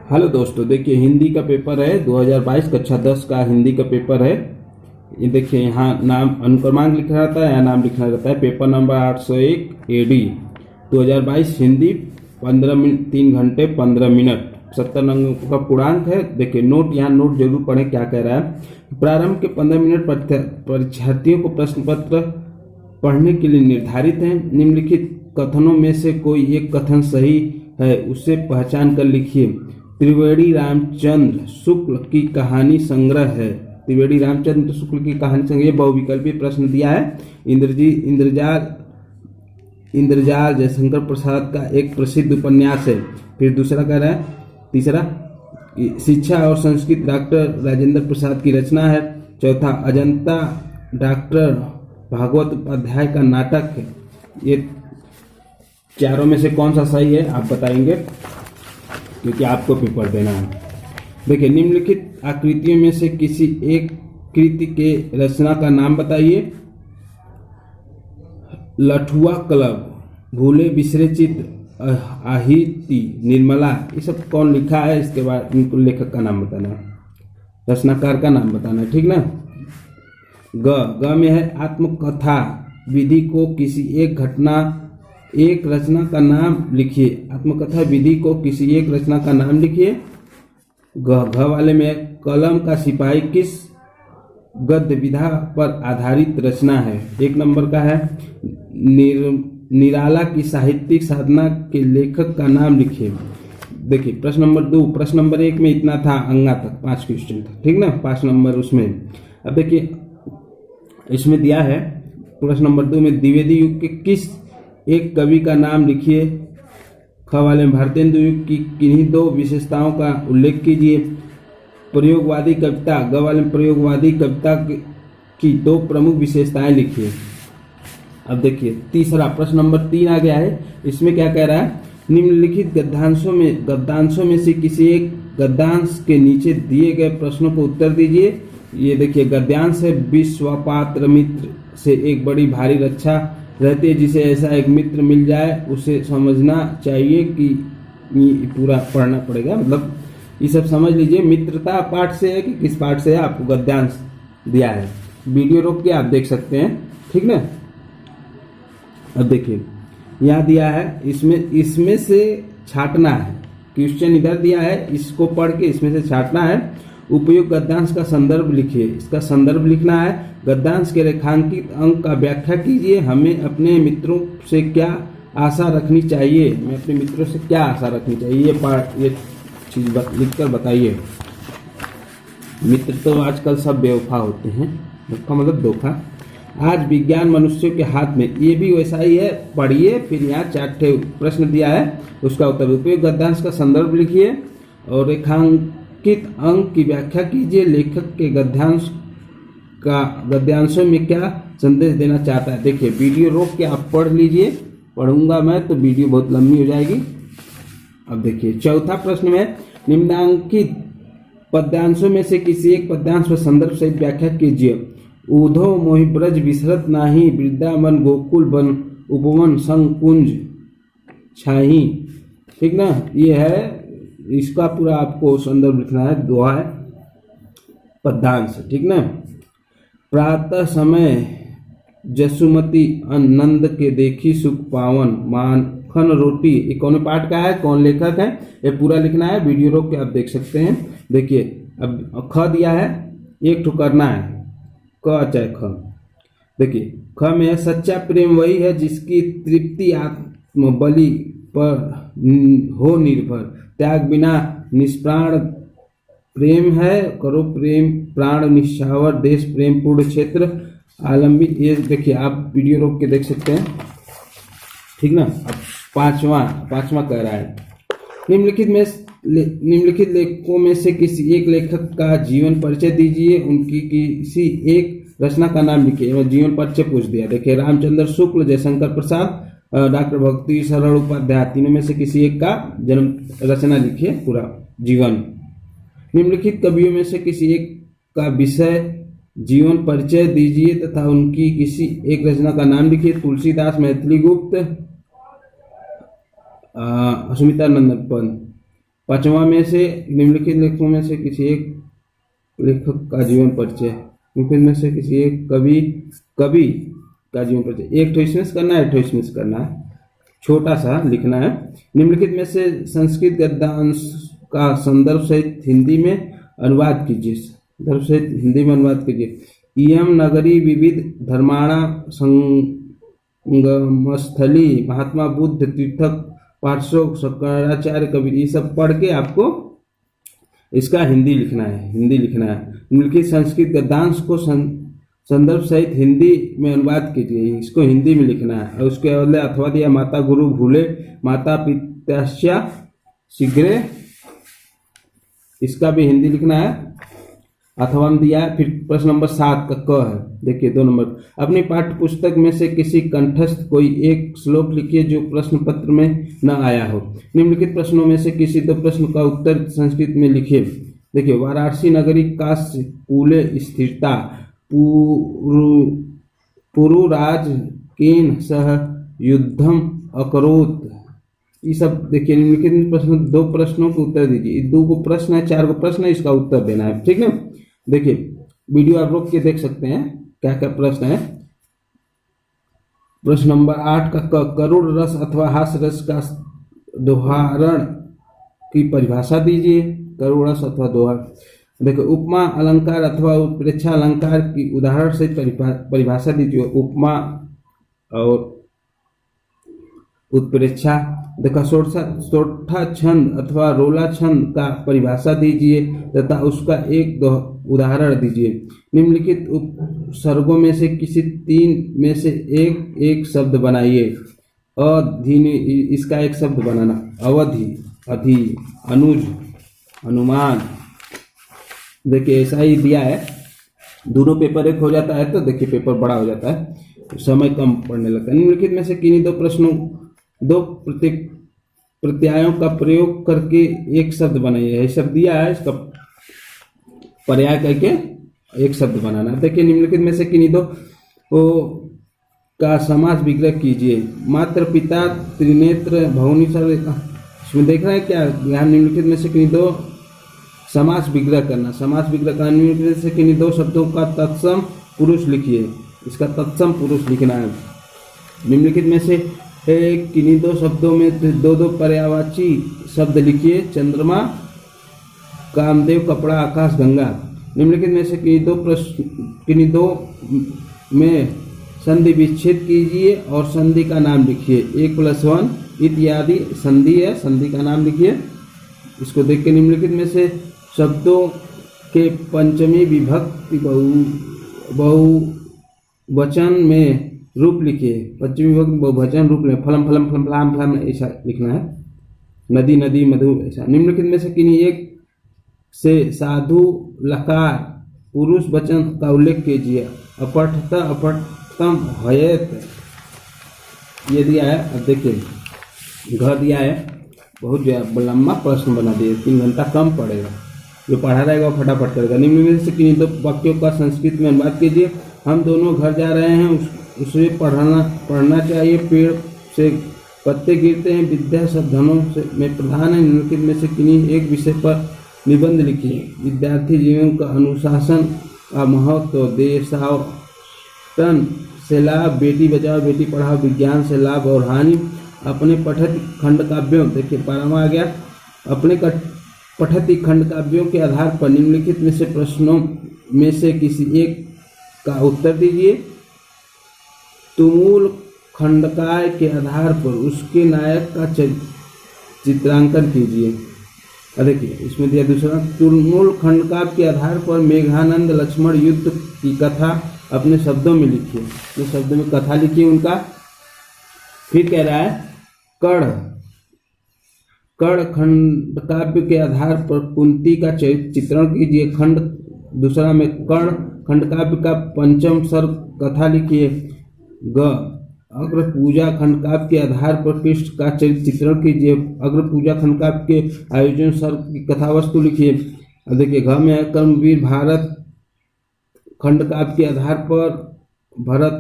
Hello दोस्तों, देखिए हिंदी का पेपर है 2022 कक्षा 10 का हिंदी का पेपर है। ये देखिए यहाँ नाम अनुक्रमांक लिखा रहता है, यहाँ नाम लिखना रहता है। Paper number 801 AD 2022 Hindi 15 minute 3 घंटे 15 मिनट 70 अंकों का पूर्णांक है। देखिए नोट, यहाँ नोट जरूर पढ़ें क्या कह रहा है। प्रारंभ के 15 मिनट परीक्षार्थियों को प्रश्न पत्र पढ़ने के लिए निर्धारित हैं। निम्नलिखित कथनों में से कोई एक कथन सही है, उसे पहचान कर लिखिए। त्रिवेणी रामचंद्र शुक्ल की कहानी संग्रह है। त्रिवेणी रामचंद्र शुक्ल की कहानी संग्रह, ये बहुविकल्पीय प्रश्न दिया है। इंद्रजाल जयशंकर प्रसाद का एक प्रसिद्ध उपन्यास है। फिर दूसरा कह रहा है, तीसरा शिक्षा और संस्कृत डॉक्टर राजेंद्र प्रसाद की रचना है। चौथा अजंता डॉक्टर भागवत उपाध्याय का नाटक है। ये चारों में से कौन सा सही है आप बताएंगे, क्योंकि आपको पेपर देना है। देखिए निम्नलिखित आकृतियों में से किसी एक कृति के रचना का नाम बताइए। लठुआ क्लब, भूले बिसरे चित्र, आहिति, निर्मला, ये सब कौन लिखा है, इसके बाद इनको लेखक का नाम बताना है, रचनाकार का नाम बताना है, ठीक ना। ग में है आत्मकथा विधि को किसी एक रचना का नाम लिखिए। आत्मकथा विधि को किसी एक रचना का नाम लिखिए। घ वाले में कलम का सिपाही किस गद्य विधा पर आधारित रचना है। एक नंबर का है निराला की साहित्यिक साधना के लेखक का नाम लिखिए। देखिए प्रश्न नंबर 2, प्रश्न नंबर 1 में इतना था, अंगा तक 5 क्वेश्चन था, ठीक ना, 5 नंबर उसमें। अब देखिए इसमें दिया है प्रश्न नंबर 2 में द्विवेदी युग के किस एक कवि का नाम लिखिए। ख वाले में भारतेंदु युग की किन्हीं 2 विशेषताओं का उल्लेख कीजिए। प्रयोगवादी कविता, ग वाले में प्रयोगवादी कविता की 2 प्रमुख विशेषताएं लिखिए। अब देखिए तीसरा प्रश्न नंबर 3 आ गया है। इसमें क्या कह रहा है, निम्नलिखित गद्यांशों में से किसी एक गद्यांश के नीचे दिए गए प्रश्नों को उत्तर दीजिए। ये देखिए गद्यांश है, विश्वापात्र मित्र से एक बड़ी भारी रक्षा रहती है, जिसे ऐसा एक मित्र मिल जाए उसे समझना चाहिए कि पूरा पढ़ना पड़ेगा, मतलब ये सब समझ लीजिए। मित्रता पाठ से है कि किस पाठ से है, आपको गद्यांश दिया है। वीडियो रोक के आप देख सकते हैं, ठीक ना। अब देखिए यहाँ दिया है, इसमें से छांटना है। क्वेश्चन इधर दिया है, इसको पढ़ के इसमें से छांटना है। उपयुक्त गद्यांश का संदर्भ लिखिए। इसका संदर्भ लिखना है। गद्यांश के रेखांकित अंक का व्याख्या कीजिए। हमें अपने मित्रों से क्या आशा रखनी चाहिए, मैं अपने मित्रों से क्या आशा रखनी चाहिए, ये चीज लिखकर बताइए। मित्र तो आजकल सब बेवफा होते हैं, धोखा मतलब धोखा। आज विज्ञान मनुष्यों के हाथ में, ये भी वैसा ही है, पढ़िए। फिर यहाँ 4 प्रश्न दिया है, उसका उत्तर। उपयुक्त गद्यांश का संदर्भ लिखिए और रेखांकित अंक की व्याख्या कीजिए। लेखक के गद्यांशों में क्या संदेश देना चाहता है। देखिए वीडियो रोक के आप पढ़ लीजिए, पढ़ूंगा मैं तो वीडियो बहुत लंबी हो जाएगी। अब देखिए चौथा प्रश्न में निम्नांकित पद्यांशों में से किसी एक पद्यांश पर संदर्भ सहित व्याख्या कीजिए। ऊधो मोहि ब्रज विसरत नाही, वृंदावन गोकुल बन उपवन संग कुंज छाही, ठीक ना। ये है, इसका पूरा आपको संदर्भ लिखना है। दोहा है पद्यांश, ठीक ना। प्रातः समय जसुमती नंद के देखी सुख पावन, माखन रोटी, ये कौन पाठ का है, कौन लेखक है, ये पूरा लिखना है। वीडियो रोक के आप देख सकते हैं। देखिए अब ख दिया है, एक ठो करना है, क चाहे ख। देखिए ख में है सच्चा प्रेम वही है जिसकी तृप्ति आत्मबलि पर हो निर्भर, त्याग बिना निष्प्राण प्रेम है, करो प्रेम प्राण निश्चावर, देश प्रेम पूर्ण क्षेत्र आलम्बित। ये देखिए आप वीडियो रोक के देख सकते हैं, ठीक ना। अब पांचवा कह रहा है, निम्नलिखित लेखकों में से किसी एक लेखक का जीवन परिचय दीजिए। उनकी किसी एक रचना का नाम लिखिए। जीवन परिचय पूछ दिया। देखिए रामचंद्र शुक्ल, जयशंकर प्रसाद, डॉक्टर भक्ति सरल उपाध्याय, तीनों में से किसी एक का जन्म रचना लिखिए, पूरा जीवन। निम्नलिखित कवियों में से किसी एक का विषय जीवन परिचय दीजिए तथा उनकी किसी एक रचना का नाम लिखिए। तुलसीदास, मैथिली गुप्त, सुमित्रा नंदन पंत। पांचवा में से निम्नलिखित लेखकों में से किसी एक लेखक का जीवन परिचय, निम्नलिखित में से किसी एक कवि का जीवन परिचय। एक तो इसमें से करना है, एक तो इसमें से करना है, छोटा सा लिखना है। निम्नलिखित में से संस्कृत गद्यांश का संदर्भ सहित हिंदी में अनुवाद कीजिए, संदर्भ सहित हिंदी में अनुवाद कीजिए। इयम नगरी विविध धर्माणा संगमस्थली, महात्मा बुद्ध तीर्थक पार्श्व शंकराचार्य कबीर, ये सब पढ़ के आपको इसका हिंदी लिखना है, हिंदी लिखना है। निम्नलिखित संस्कृत गद्यांश को संदर्भ सहित हिंदी में अनुवाद कीजिए, इसको हिंदी में लिखना है। और उसके बदले अथवा दिया, माता गुरु भूले माता पिताश्च शीघ्रे, इसका भी हिंदी लिखना है, अथवा दिया है। फिर प्रश्न नंबर 7 का क है, देखिए 2 नंबर, अपनी पाठ्य पुस्तक में से किसी कंठस्थ कोई एक श्लोक लिखिए जो प्रश्न पत्र में न आया हो। निम्नलिखित प्रश्नों में से किसी 2 प्रश्न का उत्तर संस्कृत में लिखिए। देखिए, वाराणसी नगरी काश्य कूले स्थिरता पुरुराज केन सह युद्धम अकरोत, ये सब देखिए। निम्नलिखित प्रश्न 2 प्रश्नों के उत्तर दीजिए। 2 को प्रश्न है, 4 को प्रश्न है, इसका उत्तर देना है, ठीक है। देखिए वीडियो आप रोक के देख सकते हैं क्या क्या प्रश्न है। प्रश्न नंबर 8 का करुण रस अथवा हास्य रस का दोहरण की परिभाषा दीजिए। करुण रस अथवा दोहरण। देखो, उपमा अलंकार अथवा उत्प्रेक्षा अलंकार की उदाहरण से परिभाषा दीजिए। उपमा और उत्प्रेक्षा। देखो, सोठा छंद अथवा रोला छंद का परिभाषा दीजिए तथा उसका एक उदाहरण दीजिए। निम्नलिखित उपसर्गों में से किसी 3 में से एक शब्द बनाइए। अधि, इसका एक शब्द बनाना, अवधि, अधि, अनुज, अनुमान। देखिए ऐसा ही दिया है, दोनों पेपर एक हो जाता है तो देखिए पेपर बड़ा हो जाता है, समय कम पड़ने लगता है। निम्नलिखित में से किन्हीं 2 प्रश्नों 2 प्रत्ययों का प्रयोग करके एक शब्द बनाइए। ये शब्द दिया है, इसका पर्याय करके एक शब्द बनाना। देखिए, निम्नलिखित में से किन्हीं 2 का समास विग्रह कीजिए। मात्र पिता त्रिनेत्र भवनी सर, इसमें देख रहे हैं क्या, यहाँ निम्नलिखित में से किन्हीं 2 समास विग्रह करना। समास विग्रह करना, निम्नलिखित में से किन्हीं 2 शब्दों का तत्सम पुरुष लिखिए, इसका तत्सम पुरुष लिखना है। निम्नलिखित में से किन्हीं 2 शब्दों में 2 पर्यायवाची शब्द लिखिए। चंद्रमा, कामदेव, कपड़ा, आकाश, गंगा। निम्नलिखित में से किन्हीं 2 में संधि विच्छेद कीजिए और संधि का नाम लिखिए। 1+1 इत्यादि संधि है, संधि का नाम लिखिए। इसको देख के निम्नलिखित में से शब्दों के पंचमी विभक्ति बहुवचन में रूप लिखिए। पंचमी विभक्ति बहुवचन रूप में फलम फलम फलम फलाम फलाम, ऐसा लिखना है। नदी नदी मधु, ऐसा। निम्नलिखित में से किन्हीं एक से साधु लकार पुरुष वचन का उल्लेख कीजिए। अपठत अपठतम हयत, ये दिया है। अब देखिए घ दिया है, बहुत लंबा प्रश्न बना दिए, 3 घंटा कम पड़ेगा, जो पढ़ा रहेगा वो फटाफट करेगा। निम्न में से किन्हीं 2 वाक्यों का संस्कृत में अनुवाद कीजिए। हम दोनों घर जा रहे हैं, उसे पढ़ना चाहिए। पेड़ से पत्ते गिरते हैं, विद्या सब धनों से में प्रधान है। निम्नलिखित में से किन्हीं एक विषय पर निबंध लिखिए। विद्यार्थी जीवन का अनुशासन का महत्व, देशाटन से लाभ, बेटी बचाओ बेटी पढ़ाओ, विज्ञान से लाभ और हानि, अपने पठित खंड काव्यों, देखिए 12वां आ गया, अपने पठित खंड काव्यों के आधार पर निम्नलिखित में से प्रश्नों में से किसी एक का उत्तर दीजिए। तुमूल खंडकाव्य के आधार पर उसके नायक का चित्रांकन कीजिए। देखिए इसमें दिया दूसरा, तुमूल खंडकाव्य के आधार पर मेघानंद लक्ष्मण युद्ध की कथा अपने शब्दों में लिखिए। अपने शब्दों में कथा लिखिए उनका। फिर कह रहा है कर्ण खंडकाव्य के आधार पर कुंती का चित्रण कीजिए। खंड दूसरा में कर्ण खंडकाव्य का 5म सर्ग कथा लिखिए। ग अग्र पूजा खंडकाव्य के आधार पर कृष्ण का चित्रण कीजिए। अग्र पूजा खंडकाव्य के आयोजन सर्ग की कथा वस्तु लिखिए। अब देखिए घ में है कर्मवीर भारत खंडकाव्य के आधार पर भरत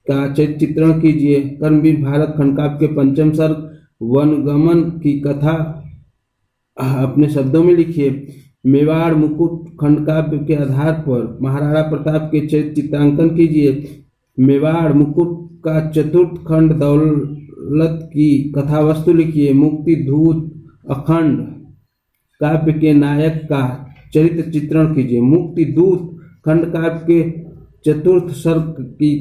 का चित्रण कीजिए। कर्मवीर भारत खंडकाव्य के 5म सर्ग वनगमन की कथा अपने शब्दों में लिखिए। मेवाड़ मुकुट खंड काव्य के आधार पर महाराणा प्रताप के चित्रांकन कीजिए। मेवाड़ मुकुट का चतुर्थ खंड दौलत की कथावस्तु लिखिए। मुक्ति दूत अखंड काव्य के नायक का चरित्र चित्रण कीजिए। मुक्ति दूत खंड काव्य के चतुर्थ सर्ग की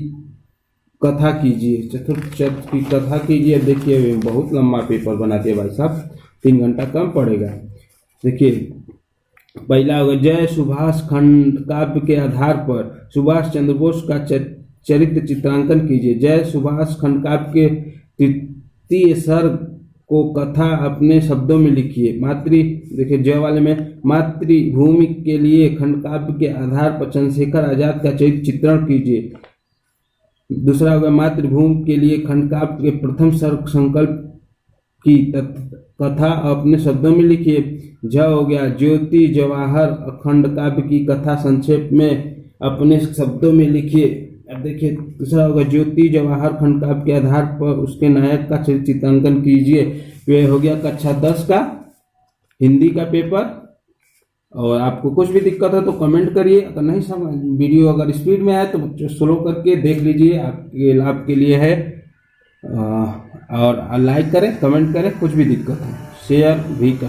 कथा कीजिए। चतुर्थ सर्ग की कथा कीजिए। देखिए बहुत लंबा पेपर बनाते हैं भाई साहब, 3 घंटा कम पड़ेगा। देखिए पहला होगा जय सुभाष खंड काव्य के आधार पर सुभाष चंद्र बोस का चरित्र चित्रांकन कीजिए। जय सुभाष खंड काव्य के तृतीय सर्ग को कथा अपने शब्दों में लिखिए। देखिए जय वाले में मातृभूमि के लिए खंड काव्य के आधार पर चंद्रशेखर आजाद का चरित्र चित्रण कीजिए। दूसरा होगा मातृभूमि के लिए खंड काव्य के प्रथम सर्ग संकल्प की कथा अपने शब्दों में लिखिए। झ हो गया ज्योति जवाहर अखंड काव्य की कथा संक्षेप में अपने शब्दों में लिखिए। अब देखिए दूसरा होगा ज्योति जवाहर खंड काव्य के आधार पर उसके नायक का चित्रांकन कीजिए। यह हो गया कक्षा 10 का हिंदी का पेपर। और आपको कुछ भी दिक्कत है तो कमेंट करिए। अगर नहीं समझ वीडियो अगर स्पीड में है तो स्लो करके देख लीजिए, आपके लाभ के लिए है। और लाइक करें, कमेंट करें, कुछ भी दिक्कत है शेयर भी कर